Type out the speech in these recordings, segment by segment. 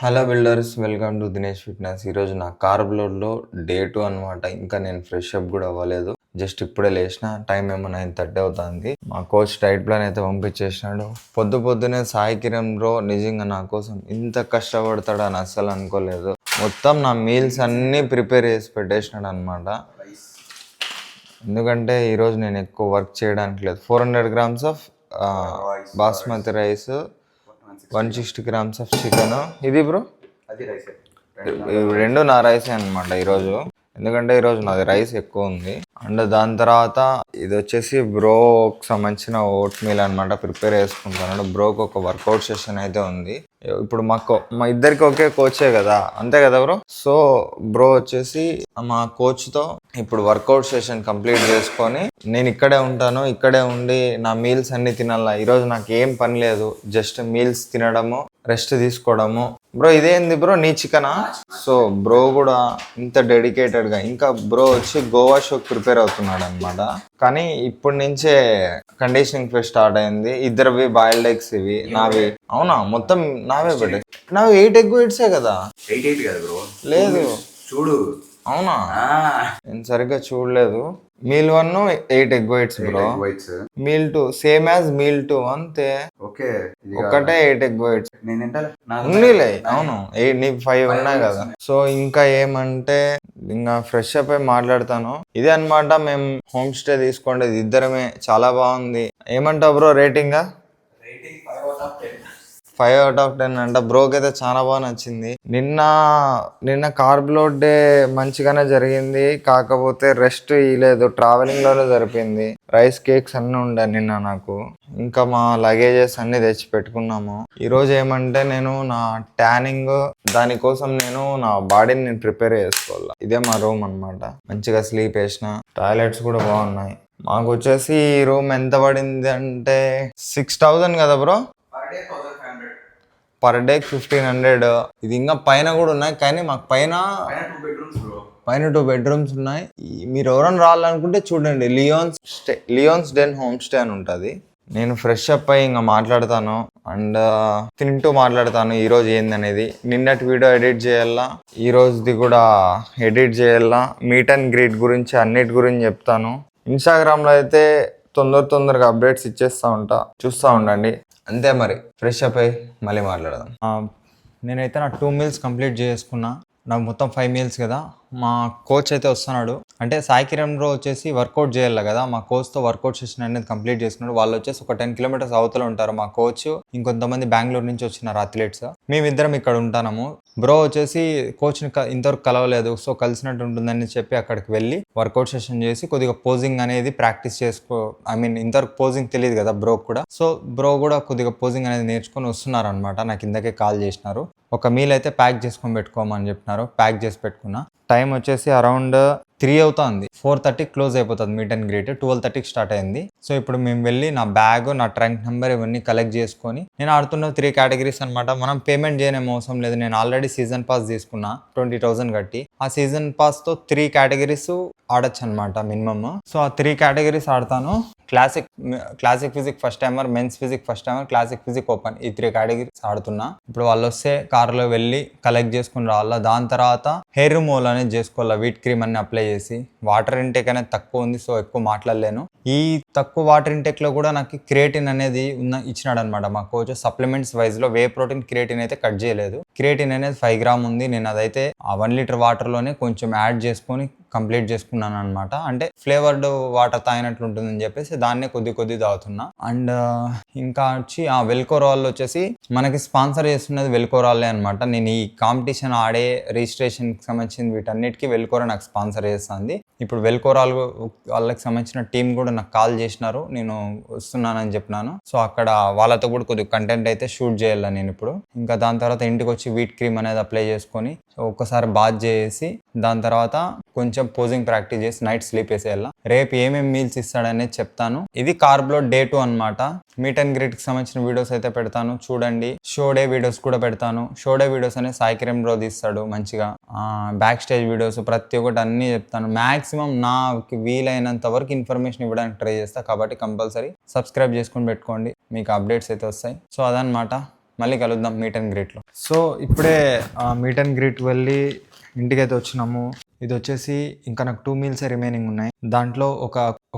Hello builders, welcome to Dinesh fitness. ఈరోజు నా carb లోడ్లో డే 2 అనమాట. ఇంకా నేను ఫ్రెష్ అప్ కూడా అవ్వలేదు. జస్ట్ ఇప్పుడే లేచిన. టైం ఏమో 9:30 అవుతుంది. మా కోచ్ డైట్ ప్లాన్ అయితే పంపించేసినాడు. పొద్దునే సాయి కిరణ్ బ్రో నిజంగా నా కోసం ఇంత కష్టపడతాడని అస్సలు అనుకోలేదు. మొత్తం నా మీల్స్ అన్నీ ప్రిపేర్ చేసి పెట్టేసినాడు అనమాట. ఎందుకంటే ఈరోజు నేను ఎక్కువ వర్క్ చేయడానికి లేదు. 400 grams of basmati rice, 160 grams of chicken. ఇది బ్రో రెండు నా రైసే అనమాట ఈరోజు. ఎందుకంటే ఈరోజు నాది రైస్ ఎక్కువ ఉంది. అండ్ దాని తర్వాత ఇది వచ్చేసి బ్రోకి సంబంధించిన ఓట్ మీల్ అనమాట, ప్రిపేర్ చేసుకుంటున్నాడు. బ్రోకి ఒక వర్కౌట్ సెషన్ అయితే ఉంది. ఇప్పుడు మా ఇద్దరికి ఒకే కోచే కదా, అంతే కదా బ్రో. సో బ్రో వచ్చేసి మా కోచ్తో ఇప్పుడు వర్కౌట్ సెషన్ కంప్లీట్ చేసుకొని నేను ఇక్కడే ఉంటాను. ఇక్కడే ఉండి నా మీల్స్ అన్ని తినాలా. ఈరోజు నాకు ఏం పని లేదు, జస్ట్ మీల్స్ తినడము, రెస్ట్ తీసుకోవడము. బ్రో ఇదేంది బ్రో, నీ చికెనా? సో బ్రో కూడా ఇంత డెడికేటెడ్గా, ఇంకా బ్రో వచ్చి గోవా షోకి ప్రిపేర్ అవుతున్నాడు అనమాట. కానీ ఇప్పటి నుంచే కండిషనింగ్ ఫేజ్ స్టార్ట్ అయింది. ఇద్దరివి బాయిల్డ్ ఎగ్స్, ఇవి నావి. అవునా, మొత్తం నావే పెట్టే. నావి 8 egg whites కదా? 8 కదా బ్రో? లేదు చూడు. అవునా, నేను సరిగ్గా చూడలేదు. Meal 1 8 egg whites bro. Meal 2 same as meal 2 అంతే. ఓకే, ఒకటే 8 egg whites నేను ఉందిలే. అవును, నీకు 5 ఉన్నాయి కదా. సో ఇంకా ఏమంటే ఇంకా ఫ్రెష్ అప్ అయి మాట్లాడతాను. ఇదే అనమాట, మేము హోమ్ స్టే తీసుకోండి ఇద్దరమే. చాలా బాగుంది. ఏమంటావు బ్రో రేటింగ్? 5 out of 10 అంట. బ్రోకి అయితే చాలా బాగా నచ్చింది. నిన్న కార్బ్ లోడ్ డే మంచిగానే జరిగింది, కాకపోతే రెస్ట్ ఇవ్వలేదు, ట్రావెలింగ్ లోనే సరిపోయింది. రైస్ కేక్స్ అన్నీ ఉండే నిన్న నాకు. ఇంకా మా లగేజెస్ అన్ని తెచ్చి పెట్టుకున్నాము. ఈరోజు ఏమంటే నేను నా ట్యానింగ్ దానికోసం నేను నా బాడీని నేను ప్రిపేర్ చేసుకోవాలి. ఇదే మా రూమ్ అనమాట. మంచిగా స్లీప్ వేసిన, టాయిలెట్స్ కూడా బాగున్నాయి. మాకు వచ్చేసి ఈ రూమ్ ఎంత పడింది అంటే 6,000 కదా బ్రో? Per day 1,500. ఇది ఇంకా పైన కూడా ఉన్నాయి, కానీ మాకు పైన 2 bedrooms ఉన్నాయి. మీరు ఎవరైనా రావాలనుకుంటే చూడండి, లియోన్స్ డెన్ హోమ్ స్టే అని ఉంటుంది. నేను ఫ్రెష్ అప్ అయ్యి ఇంకా మాట్లాడతాను అండ్ తింటూ మాట్లాడతాను ఈరోజు ఏందనేది. నిన్నటి వీడియో ఎడిట్ చేయాలా, ఈరోజుది కూడా ఎడిట్ చేయాలా. మీట్ అండ్ గ్రీట్ గురించి అన్నిటి గురించి చెప్తాను. ఇన్స్టాగ్రామ్లో అయితే తొందరగా అప్డేట్స్ ఇచ్చేస్తూ ఉంటా, చూస్తూ ఉండండి. అంతే మరి, ఫ్రెష్ అప్ అయ్యి మళ్ళీ మాట్లాడదాం. నేనైతే నా 2 meals కంప్లీట్ చేసుకున్నా. నాకు మొత్తం 5 meals కదా. మా కోచ్ అయితే వస్తున్నాడు. అంటే సాయి కిరణ్ బ్రో వచ్చేసి వర్కౌట్ చేయాలి కదా, మా కోచ్తో వర్కౌట్ సెషన్ అనేది కంప్లీట్ చేసుకున్నాడు. వాళ్ళు వచ్చేసి ఒక 10 kilometers అవతల ఉంటారు మా కోచ్. ఇంకొంతమంది బెంగళూరు నుంచి వచ్చినారు అథ్లెట్స్. మేమిద్దరం ఇక్కడ ఉంటాము. బ్రో వచ్చేసి కోచ్ని ఇంతవరకు కలవలేదు, సో కలిసినట్టు ఉంటుందని చెప్పి అక్కడికి వెళ్ళి వర్కౌట్ సెషన్ చేసి కొద్దిగా పోజింగ్ అనేది ప్రాక్టీస్ ఇంతవరకు పోజింగ్ తెలియదు కదా బ్రో కూడా. సో బ్రో కూడా కొద్దిగా పోజింగ్ అనేది నేర్చుకొని వస్తున్నారు అనమాట. నాకు ఇందాకే కాల్ చేసినారు. ఒక మీల్ అయితే ప్యాక్ చేసుకొని పెట్టుకోమని చెప్పినారు. ప్యాక్ చేసి పెట్టుకున్నా. టైం వచ్చేసి అరౌండ్ 3 అవుతుంది. 4:30 క్లోజ్ అయిపోతుంది మీట్ అండ్ గ్రీట్. 12:30 స్టార్ట్ అయింది. సో ఇప్పుడు మేము వెళ్ళి నా బ్యాగ్, నా ట్రంక్ నెంబర్ ఇవన్నీ కలెక్ట్ చేసుకొని, నేను ఆడుతున్న 3 categories అనమాట. మనం పేమెంట్ చేయడం అవసరం లేదు. నేను ఆల్రెడీ సీజన్ పాస్ తీసుకున్నా 20,000 కట్టి. ఆ సీజన్ పాస్తో 3 categories ఆడొచ్చు అనమాట మినిమమ్. సో ఆ 3 categories ఆడతాను. Classic physique first timer, men's physique first timer, classic physique open, ఈ 3 categories ఆడుతున్నా. ఇప్పుడు వాళ్ళు వస్తే కార్లో వెళ్ళి కలెక్ట్ చేసుకుని రావాలా. దాని తర్వాత హెయిర్ రిమూవల్ అనేది చేసుకోవాలా. వీట్ క్రీమ్ అన్ని అప్లై చేసి. వాటర్ ఇంటేక్ అనేది తక్కువ ఉంది, సో ఎక్కువ మాట్లాడలేను. ఈ తక్కువ వాటర్ ఇంటేక్లో కూడా నాకు క్రియేటిన్ అనేది ఇచ్చినాడు అనమాట మా కోచ్. సప్లిమెంట్స్ వైజ్లో వే ప్రోటీన్, క్రియేటిన్ అయితే కట్ చేయలేదు. క్రియేటిన్ అనేది 5 grams ఉంది. నేను అదైతే ఆ 1 liter వాటర్లోనే కొంచెం యాడ్ చేసుకొని కంప్లీట్ చేసుకున్నాను అనమాట. అంటే ఫ్లేవర్డ్ వాటర్ తాగినట్లు ఉంటుందని చెప్పేసి దాన్నే కొద్ది తాగుతున్నా. అండ్ ఇంకా వచ్చి వెల్కోరాల్ వచ్చేసి మనకి స్పాన్సర్ చేస్తున్నది వెల్కోరాలే అనమాట. నేను ఈ కాంపిటీషన్ ఆడే రిజిస్ట్రేషన్కి సంబంధించిన వీటన్నిటికీ వెల్కోరా నాకు స్పాన్సర్ చేస్తుంది. ఇప్పుడు వెల్కోరాల్ వాళ్ళకి సంబంధించిన టీం కూడా నాకు కాల్ చేసినారు, నేను వస్తున్నానని చెప్పినాను. సో అక్కడ వాళ్ళతో కూడా కొద్దిగా కంటెంట్ అయితే షూట్ చేయాలి నేను ఇప్పుడు. ఇంకా దాని తర్వాత ఇంటికి వచ్చి వీట్ క్రీమ్ అనేది అప్లై చేసుకొని ఒక్కసారి బాత్ చేసి దాని తర్వాత కొంచెం పోజింగ్ ప్రాక్టీస్ చేసి నైట్ స్లీప్ వేసేయాల. రేపు ఏమేమి మీల్స్ ఇస్తాడనేది చెప్తాను. ఇది కార్బ్ లోడ్ డే 2 అనమాట. మీట్ అండ్ గ్రీట్ కి సంబంధించిన వీడియోస్ అయితే పెడతాను, చూడండి. షో డే వీడియోస్ కూడా పెడతాను. షో డే వీడియోస్ అనేది సాయి కిరణ్ బ్రో తీస్తాడు మంచిగా. బ్యాక్ స్టేజ్ వీడియోస్ ప్రతి ఒక్కటి అన్ని చెప్తాను. మాక్సిమం నాకు వీలైనంత వరకు ఇన్ఫర్మేషన్ ఇవ్వడానికి ట్రై చేస్తా. కాబట్టి కంపల్సరీ సబ్స్క్రైబ్ చేసుకొని పెట్టుకోండి, మీకు అప్డేట్స్ అయితే వస్తాయి. సో అదనమాట. మళ్ళీ కలుద్దాం మీట్ అండ్ గ్రీట్లో. సో ఇప్పుడే మీట్ అండ్ గ్రీట్ వెళ్ళి ఇంటికైతే వచ్చినాము. ఇది వచ్చేసి ఇంకా నాకు 2 మీల్స్ రిమైనింగ్ ఉన్నాయి. దాంట్లో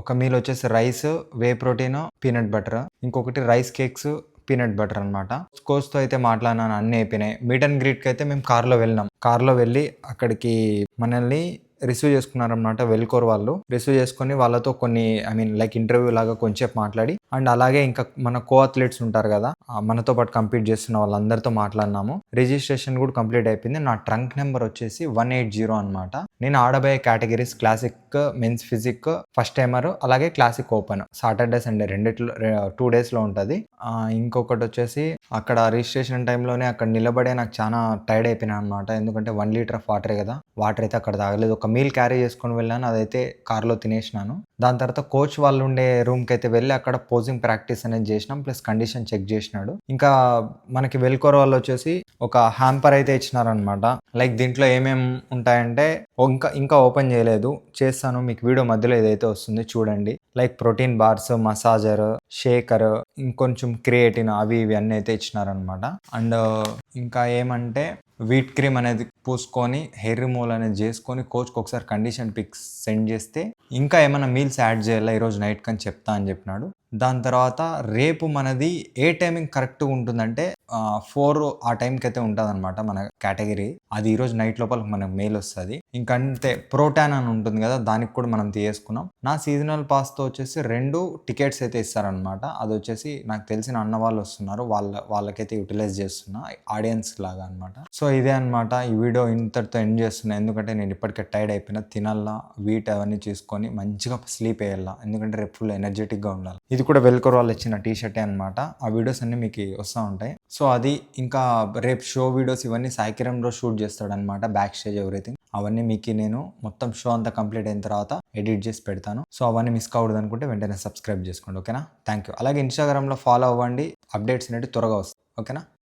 ఒక మీల్ వచ్చేసి rice, whey protein, peanut butter, ఇంకొకటి రైస్ కేక్స్, పీనట్ బటర్ అనమాట. కోచ్తో అయితే మాట్లాడినాను, అన్నీ అయిపోయినాయి. మీట్ అండ్ గ్రీట్కి అయితే మేము కార్లో వెళ్ళినాం. కార్లో వెళ్ళి అక్కడికి మనల్ని రిసీవ్ చేసుకున్నారనమాట. వెల్కోర్ వాళ్ళు రిసీవ్ చేసుకొని వాళ్ళతో కొన్ని లైక్ ఇంటర్వ్యూ లాగా కొంచెం మాట్లాడి, అండ్ అలాగే ఇంకా మన కో అథ్లెట్స్ ఉంటారు కదా, మనతో పాటు కంపీట్ చేస్తున్న వాళ్ళందరితో మాట్లాడినాము. రిజిస్ట్రేషన్ కూడా కంప్లీట్ అయిపోయింది. నా ట్రంక్ నెంబర్ వచ్చేసి 180 అనమాట. నేను ఆడబోయే categories classic, men's physique, first timer, అలాగే క్లాసిక్ ఓపెన్. సాటర్డే సండే 2 డేస్లో ఉంటుంది. ఇంకొకటి వచ్చేసి అక్కడ రిజిస్ట్రేషన్ టైంలోనే అక్కడ నిలబడే నాకు చాలా టైర్డ్ అయిపోయినా అనమాట. ఎందుకంటే 1 లీటర్ ఆఫ్ వాటరే కదా, వాటర్ అయితే అక్కడ తాగలేదు. ఒక మీల్ క్యారీ చేసుకొని వెళ్ళాను, అదైతే కార్లో తినేసినాను. దాని తర్వాత కోచ్ వాళ్ళు ఉండే రూమ్కి అయితే వెళ్ళి అక్కడ పోజింగ్ ప్రాక్టీస్ అనేది చేసినాం, ప్లస్ కండిషన్ చెక్ చేసినాడు. ఇంకా మనకి వెల్కోర్ వాళ్ళు వచ్చేసి ఒక హ్యాంపర్ అయితే ఇచ్చినారనమాట. లైక్ దీంట్లో ఏమేమి ఉంటాయంటే ఇంకా ఓపెన్ చేయలేదు, చేస్తాను, మీకు వీడియో మధ్యలో ఏదైతే వస్తుంది చూడండి. Like protein bars, massager, shaker, ఇంకొంచెం క్రియేటిన్, అవి ఇవి అన్నీ అయితే ఇచ్చినారనమాట. అండ్ ఇంకా ఏమంటే వీట్ క్రీమ్ అనేది పూసుకొని హెయిర్ రిమూవల్ అనేది చేసుకొని కోచ్కి ఒకసారి కండిషన్ పిక్స్ సెండ్ చేస్తే ఇంకా ఏమైనా మీల్స్ యాడ్ చేయాలా ఈరోజు నైట్కి అని చెప్తా అని చెప్పినాడు. దాని తర్వాత రేపు మనది ఏ టైమింగ్ కరెక్ట్గా ఉంటుందంటే 4 ఆ టైంకి అయితే ఉంటుంది అనమాట మన కేటగిరీ. అది ఈరోజు నైట్ లోపల మనకు మెయిల్ వస్తుంది. ఇంకంతే ప్రోటాన్ అని ఉంటుంది కదా, దానికి కూడా మనం తీసుకున్నాం. నా సీజనల్ పాస్తో వచ్చేసి 2 టికెట్స్ అయితే ఇస్తారనమాట. అది వచ్చేసి నాకు తెలిసిన అన్న వాళ్ళు వస్తున్నారు, వాళ్ళకైతే యూటిలైజ్ చేస్తున్నా ఆడియన్స్ లాగా అనమాట. సో ఇదే అనమాట, ఈ వీడియో ఇంతటితో ఎండ్ చేస్తున్నా. ఎందుకంటే నేను ఇప్పటికే టైర్డ్ అయిపోయినా, తినాలా, వీట్ అవన్నీ చూసుకొని మంచిగా స్లీప్ వేయాలా, ఎందుకంటే రేపు ఫుల్ ఎనర్జెటిక్గా ఉండాలి. ఇది కూడా వెల్కోర్ వాళ్ళు ఇచ్చిన టీషర్టే అనమాట. ఆ వీడియోస్ అన్నీ మీకు వస్తూ ఉంటాయి. సో అది ఇంకా రేపు షో వీడియోస్ ఇవన్నీ సాయికిరణ్ రోజు షూట్ చేస్తాడనమాట, బ్యాక్ స్టేజ్ ఎవ్రీథింగ్. అవన్నీ మీకు నేను మొత్తం షో అంతా కంప్లీట్ అయిన తర్వాత ఎడిట్ చేసి పెడతాను. సో అవన్నీ మిస్ కావద్దు అనుకుంటే వెంటనే సబ్స్క్రైబ్ చేసుకోండి, ఓకేనా? Thank you. అలాగే ఇన్స్టాగ్రామ్లో ఫాలో అవ్వండి, అప్డేట్స్ అనేవి త్వరగా వస్తాయి, ఓకేనా?